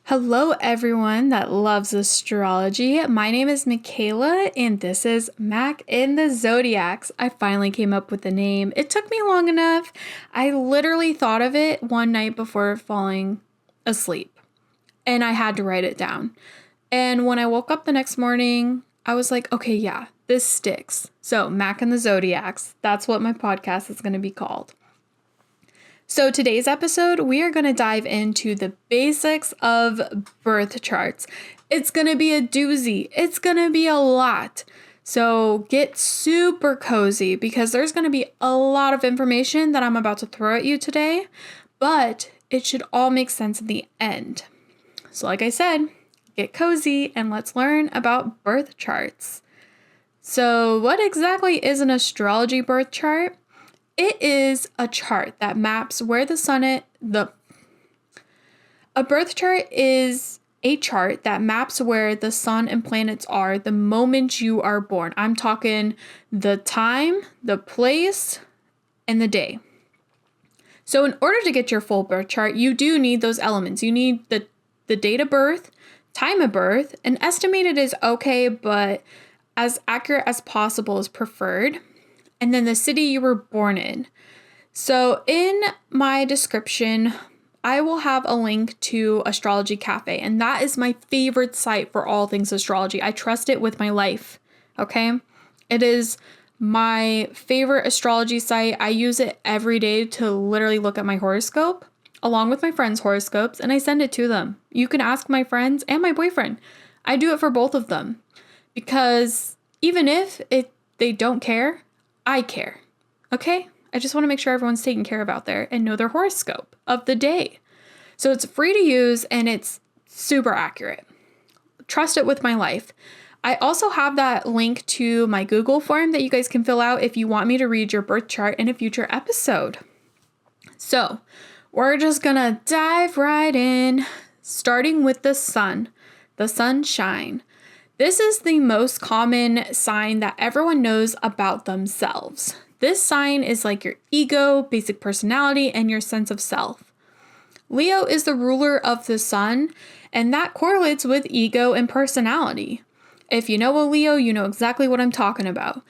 Hello, everyone that loves astrology. My name is Michaela, and this is Mac in the Zodiacs. I finally came up with the name. It took me long enough. I literally thought of it one night before falling asleep, and I had to write it down. And when I woke up the next morning, I was like, okay, yeah, this sticks. So, Mac in the Zodiacs, that's what my podcast is going to be called. So today's episode, we are going to dive into the basics of birth charts. It's going to be a doozy. It's going to be a lot. So get super cozy because there's going to be a lot of information that I'm about to throw at you today, but it should all make sense in the end. So like I said, get cozy and let's learn about birth charts. So what exactly is an astrology birth chart? It is a chart that maps where the sun is. A birth chart is a chart that maps where the sun and planets are the moment you are born. I'm talking the time, the place, and the day. So in order to get your full birth chart, you do need those elements. You need the date of birth, time of birth, and estimated is okay, but as accurate as possible is preferred. And then the city you were born in. So in my description, I will have a link to Astrology Cafe, and that is my favorite site for all things astrology. I trust it with my life, okay? It is my favorite astrology site. I use it every day to literally look at my horoscope, along with my friends' horoscopes, and I send it to them. You can ask my friends and my boyfriend. I do it for both of them, because even if they don't care, I care, okay? I just want to make sure everyone's taken care of out there and know their horoscope of the day. So it's free to use and it's super accurate. Trust it with my life. I also have that link to my Google form that you guys can fill out if you want me to read your birth chart in a future episode. So we're just gonna dive right in, starting with the sunshine. This is the most common sign that everyone knows about themselves. This sign is like your ego, basic personality, and your sense of self. Leo is the ruler of the sun, and that correlates with ego and personality. If you know a Leo, you know exactly what I'm talking about.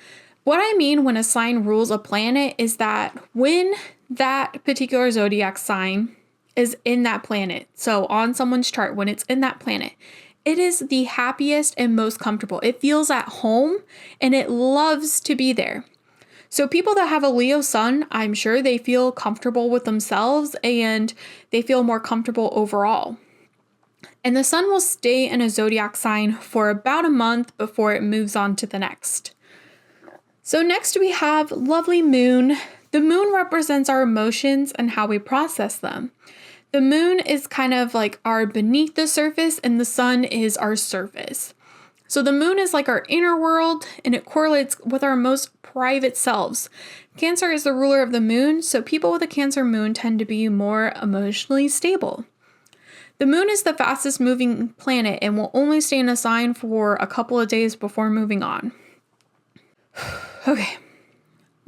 What I mean when a sign rules a planet is that when that particular zodiac sign is in that planet, so on someone's chart, when it's in that planet, it is the happiest and most comfortable. It feels at home and it loves to be there. So people that have a Leo sun, I'm sure they feel comfortable with themselves and they feel more comfortable overall. And the sun will stay in a zodiac sign for about a month before it moves on to the next. So next we have lovely moon. The moon represents our emotions and how we process them. The moon is kind of like our beneath the surface and the sun is our surface. So the moon is like our inner world and it correlates with our most private selves. Cancer is the ruler of the moon, so people with a Cancer moon tend to be more emotionally stable. The moon is the fastest moving planet and will only stay in a sign for a couple of days before moving on. Okay.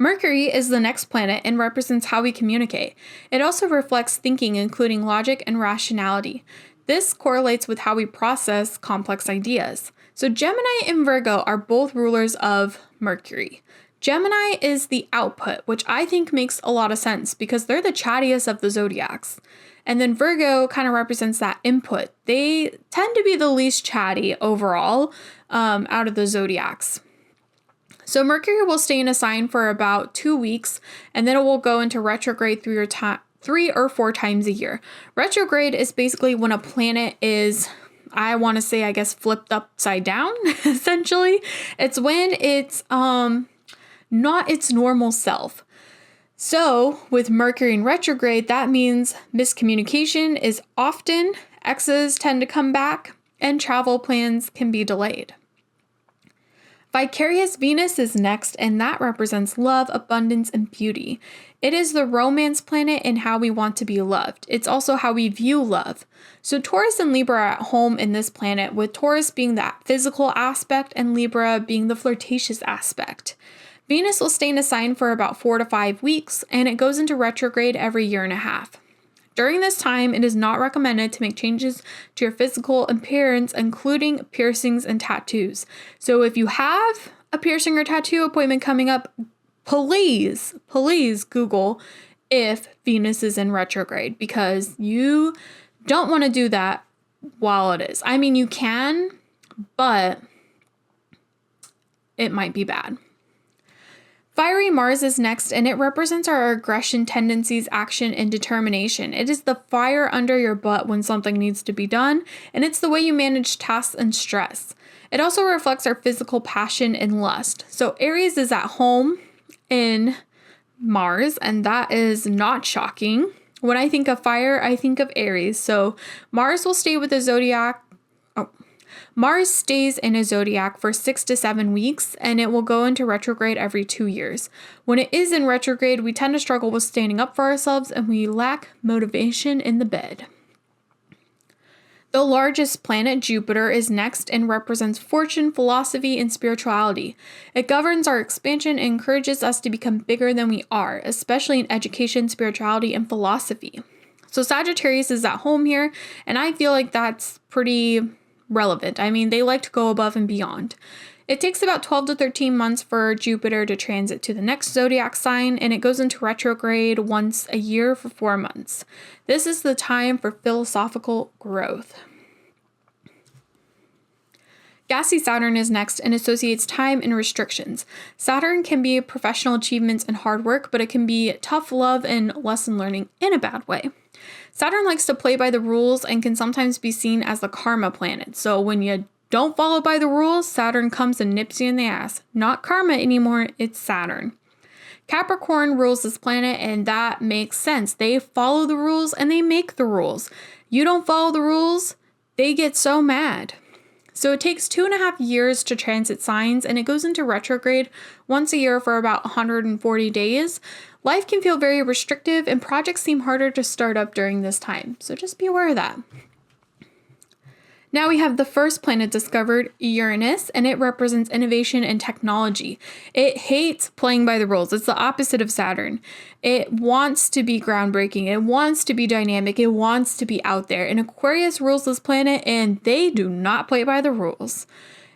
Mercury is the next planet and represents how we communicate. It also reflects thinking, including logic and rationality. This correlates with how we process complex ideas. So Gemini and Virgo are both rulers of Mercury. Gemini is the output, which I think makes a lot of sense because they're the chattiest of the zodiacs. And then Virgo kind of represents that input. They tend to be the least chatty overall out of the zodiacs. So Mercury will stay in a sign for about 2 weeks, and then it will go into retrograde 3 or 4 times a year. Retrograde is basically when a planet is, I want to say, I guess, flipped upside down, essentially. It's when it's not its normal self. So with Mercury in retrograde, that means miscommunication is often, exes tend to come back, and travel plans can be delayed. Vicarious Venus is next, and that represents love, abundance, and beauty. It is the romance planet and how we want to be loved. It's also how we view love. So Taurus and Libra are at home in this planet, with Taurus being that physical aspect and Libra being the flirtatious aspect. Venus will stay in a sign for about 4 to 5 weeks, and it goes into retrograde every 1.5 years. During this time, it is not recommended to make changes to your physical appearance, including piercings and tattoos. So if you have a piercing or tattoo appointment coming up, please Google if Venus is in retrograde, because you don't want to do that while it is. I mean, you can, but it might be bad. Fiery Mars is next, and it represents our aggression tendencies, action, and determination. It is the fire under your butt when something needs to be done, and it's the way you manage tasks and stress. It also reflects our physical passion and lust. So Aries is at home in Mars, and that is not shocking. When I think of fire, I think of Aries. So Mars will stay with the zodiac. Mars stays in a zodiac for 6 to 7 weeks, and it will go into retrograde every 2 years. When it is in retrograde, we tend to struggle with standing up for ourselves, and we lack motivation in the bed. The largest planet, Jupiter, is next and represents fortune, philosophy, and spirituality. It governs our expansion and encourages us to become bigger than we are, especially in education, spirituality, and philosophy. So Sagittarius is at home here, and I feel like that's pretty relevant. I mean, they like to go above and beyond. It takes about 12 to 13 months for Jupiter to transit to the next zodiac sign, and it goes into retrograde once a year for 4 months. This is the time for philosophical growth. Gassy Saturn is next and associates time and restrictions. Saturn can be professional achievements and hard work, but it can be tough love and lesson learning in a bad way. Saturn likes to play by the rules and can sometimes be seen as the karma planet. So when you don't follow by the rules, Saturn comes and nips you in the ass. Not karma anymore, it's Saturn. Capricorn rules this planet, and that makes sense. They follow the rules and they make the rules. You don't follow the rules, they get so mad. So it takes 2.5 years to transit signs, and it goes into retrograde once a year for about 140 days. Life can feel very restrictive, and projects seem harder to start up during this time. So just be aware of that. Now we have the first planet discovered, Uranus, and it represents innovation and technology. It hates playing by the rules. It's the opposite of Saturn. It wants to be groundbreaking. It wants to be dynamic. It wants to be out there. And Aquarius rules this planet, and they do not play by the rules.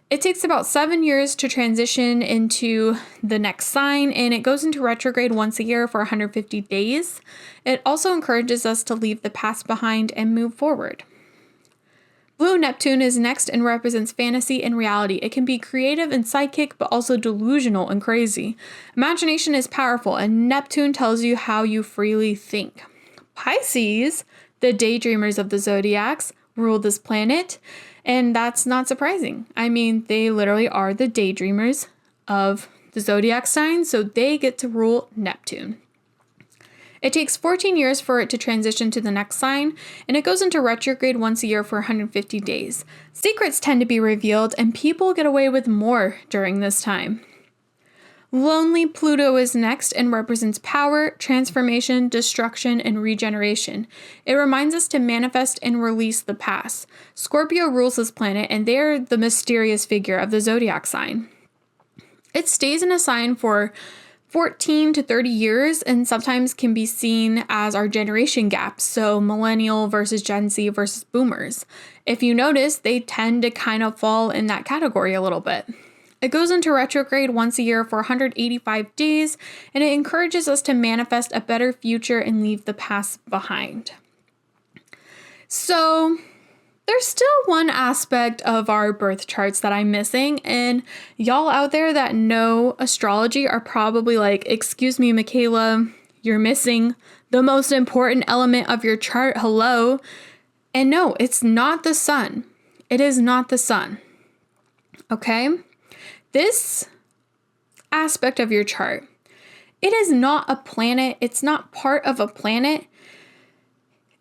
It takes about 7 years to transition into the next sign, and it goes into retrograde once a year for 150 days. It also encourages us to leave the past behind and move forward. Blue Neptune is next and represents fantasy and reality. It can be creative and psychic, but also delusional and crazy. Imagination is powerful, and Neptune tells you how you freely think. Pisces, the daydreamers of the zodiacs, rule this planet, and that's not surprising. I mean, they literally are the daydreamers of the zodiac sign, so they get to rule Neptune. It takes 14 years for it to transition to the next sign, and it goes into retrograde once a year for 150 days. Secrets tend to be revealed, and people get away with more during this time. Lonely Pluto is next and represents power, transformation, destruction, and regeneration. It reminds us to manifest and release the past. Scorpio rules this planet, and they're the mysterious figure of the zodiac sign. It stays in a sign for 14 to 30 years, and sometimes can be seen as our generation gap, so millennial versus Gen Z versus boomers. If you notice, they tend to kind of fall in that category a little bit. It goes into retrograde once a year for 185 days, and it encourages us to manifest a better future and leave the past behind. So there's still one aspect of our birth charts that I'm missing, and y'all out there that know astrology are probably like, excuse me, Michaela, you're missing the most important element of your chart, hello. And no, it's not the sun. It is not the sun. Okay? This aspect of your chart, it is not a planet. It's not part of a planet.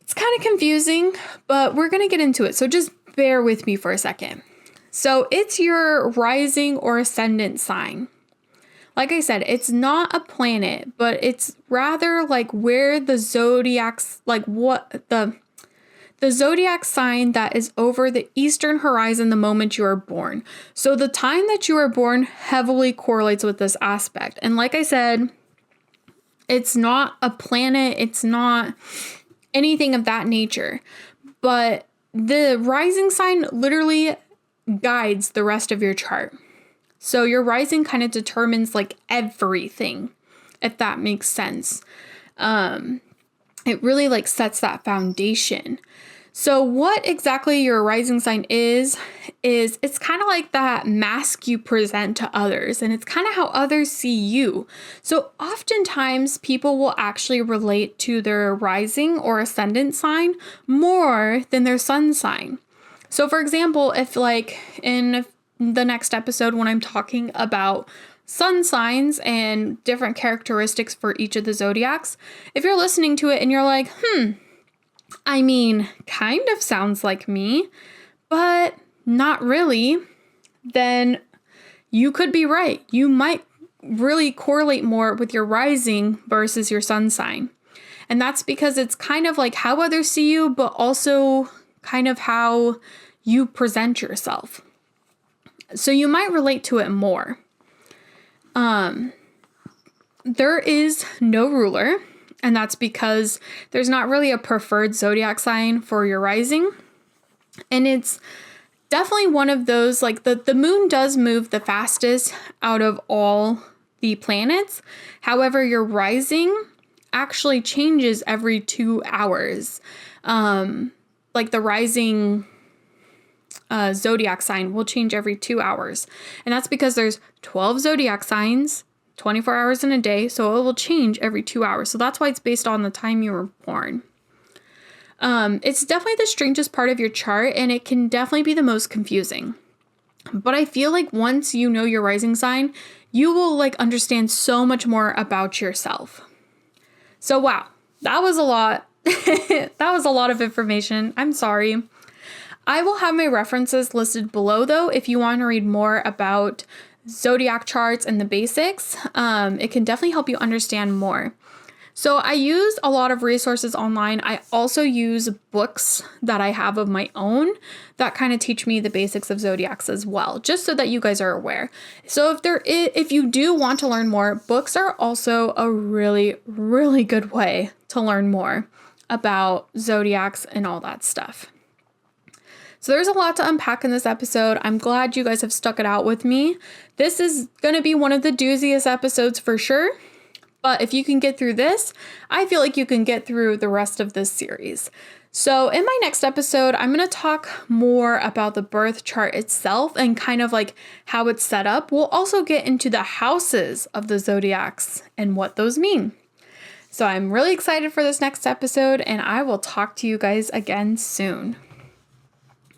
It's kind of confusing, but we're going to get into it. So just bear with me for a second. So it's your rising or ascendant sign. Like I said, it's not a planet, but it's rather like where the zodiacs, like what the zodiac sign that is over the eastern horizon the moment you are born. So the time that you are born heavily correlates with this aspect. And like I said, it's not a planet. It's not anything of that nature. But the rising sign literally guides the rest of your chart. So your rising kind of determines like everything, if that makes sense. It really like sets that foundation. So what exactly your rising sign is it's kind of like that mask you present to others, and it's kind of how others see you. So oftentimes people will actually relate to their rising or ascendant sign more than their sun sign. So for example, if like in the next episode when I'm talking about sun signs and different characteristics for each of the zodiacs, if you're listening to it and you're like, I mean, kind of sounds like me, but not really, then you could be right. You might really correlate more with your rising versus your sun sign. And that's because it's kind of like how others see you, but also kind of how you present yourself. So you might relate to it more. There is no ruler. And that's because there's not really a preferred zodiac sign for your rising. And it's definitely one of those, like the moon does move the fastest out of all the planets. However, your rising actually changes every 2 hours. Like the rising zodiac sign will change every 2 hours. And that's because there's 12 zodiac signs, 24 hours in a day, so it will change every 2 hours. So that's why it's based on the time you were born. It's definitely the strangest part of your chart, and it can definitely be the most confusing. But I feel like once you know your rising sign, you will like understand so much more about yourself. So wow, that was a lot. That was a lot of information. I'm sorry. I will have my references listed below though if you want to read more about zodiac charts and the basics. It can definitely help you understand more. So I use a lot of resources online. I also use books that I have of my own that kind of teach me the basics of zodiacs as well, just so that you guys are aware. So if you do want to learn more, books are also a really, really good way to learn more about zodiacs and all that stuff. So there's a lot to unpack in this episode. I'm glad you guys have stuck it out with me. This is going to be one of the dooziest episodes for sure. But if you can get through this, I feel like you can get through the rest of this series. So in my next episode, I'm going to talk more about the birth chart itself and kind of like how it's set up. We'll also get into the houses of the zodiacs and what those mean. So I'm really excited for this next episode, and I will talk to you guys again soon.